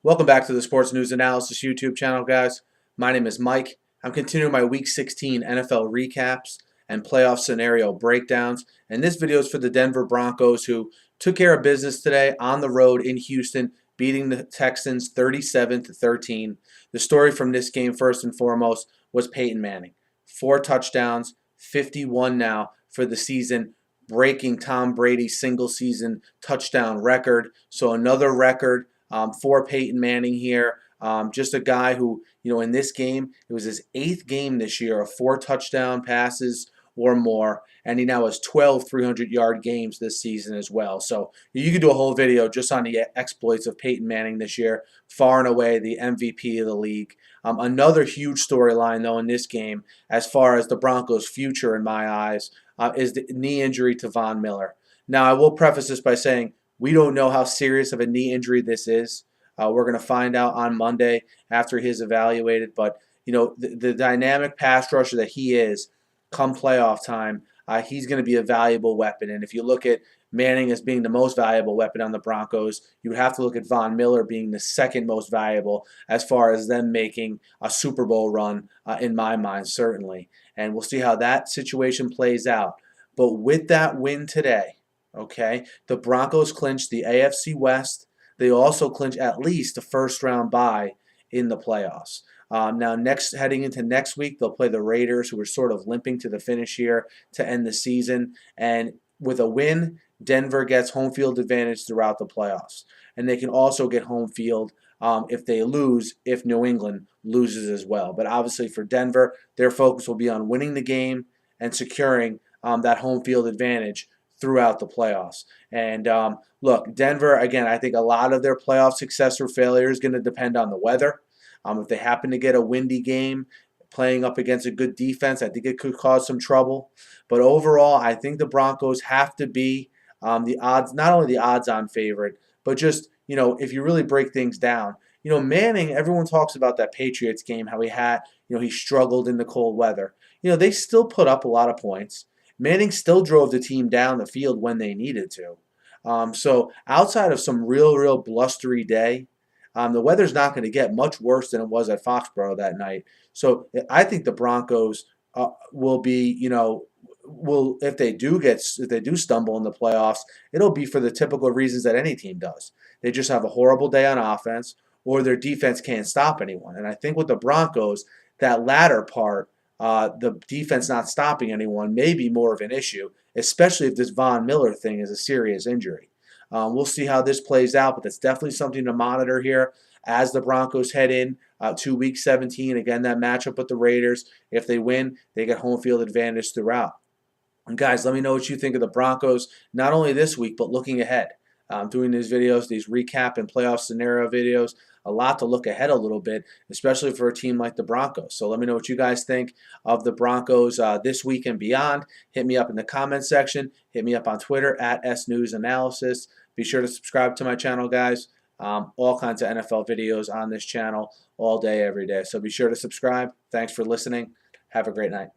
Welcome back to the Sports News Analysis YouTube channel, guys. My name is Mike. I'm continuing my Week 16 NFL recaps and playoff scenario breakdowns. And this video is for the Denver Broncos, who took care of business today on the road in Houston, beating the Texans 37-13. The story from this game, first and foremost, was Peyton Manning. 4 touchdowns, 51 now for the season, breaking Tom Brady's single-season touchdown record. So another record for Peyton Manning here. Just a guy who, in this game, it was his 8th game this year of 4 touchdown passes or more, and he now has 12 300-yard games this season as well. So you could do a whole video just on the exploits of Peyton Manning this year. Far and away the MVP of the league. Another huge storyline, though, in this game, as far as the Broncos' future in my eyes, is the knee injury to Von Miller. Now, I will preface this by saying we don't know how serious of a knee injury this is. We're going to find out on Monday after he's evaluated. But, the dynamic pass rusher that he is come playoff time, he's going to be a valuable weapon. And if you look at Manning as being the most valuable weapon on the Broncos, you would have to look at Von Miller being the second most valuable as far as them making a Super Bowl run, in my mind, certainly. And we'll see how that situation plays out. But with that win today, okay, the Broncos clinched the AFC West. They also clinch at least a first-round bye in the playoffs. Now, heading into next week, they'll play the Raiders, who are sort of limping to the finish here to end the season. And with a win, Denver gets home field advantage throughout the playoffs. And they can also get home field if they lose, if New England loses as well. But obviously for Denver, their focus will be on winning the game and securing that home field advantage throughout the playoffs. And look, Denver, again, I think a lot of their playoff success or failure is going to depend on the weather. If they happen to get a windy game playing up against a good defense, I think it could cause some trouble. But overall, I think the Broncos have to be the odds, not only the odds-on favorite, but just, if you really break things down. Manning, everyone talks about that Patriots game, how he struggled in the cold weather. They still put up a lot of points. Manning still drove the team down the field when they needed to. So outside of some real blustery day, the weather's not going to get much worse than it was at Foxborough that night. So I think the Broncos will be, if they do stumble in the playoffs, it'll be for the typical reasons that any team does. They just have a horrible day on offense, or their defense can't stop anyone. And I think with the Broncos, that latter part, the defense not stopping anyone may be more of an issue, especially if this Von Miller thing is a serious injury. We'll see how this plays out, but that's definitely something to monitor here as the Broncos head in to Week 17. Again, that matchup with the Raiders. If they win, they get home field advantage throughout. And guys, let me know what you think of the Broncos, not only this week, but looking ahead. Doing these videos, these recap and playoff scenario videos, a lot to look ahead a little bit, especially for a team like the Broncos. So let me know what you guys think of the Broncos this week and beyond. Hit me up in the comment section. Hit me up on Twitter at SNewsAnalysis. Be sure to subscribe to my channel, guys. All kinds of NFL videos on this channel all day, every day. So be sure to subscribe. Thanks for listening. Have a great night.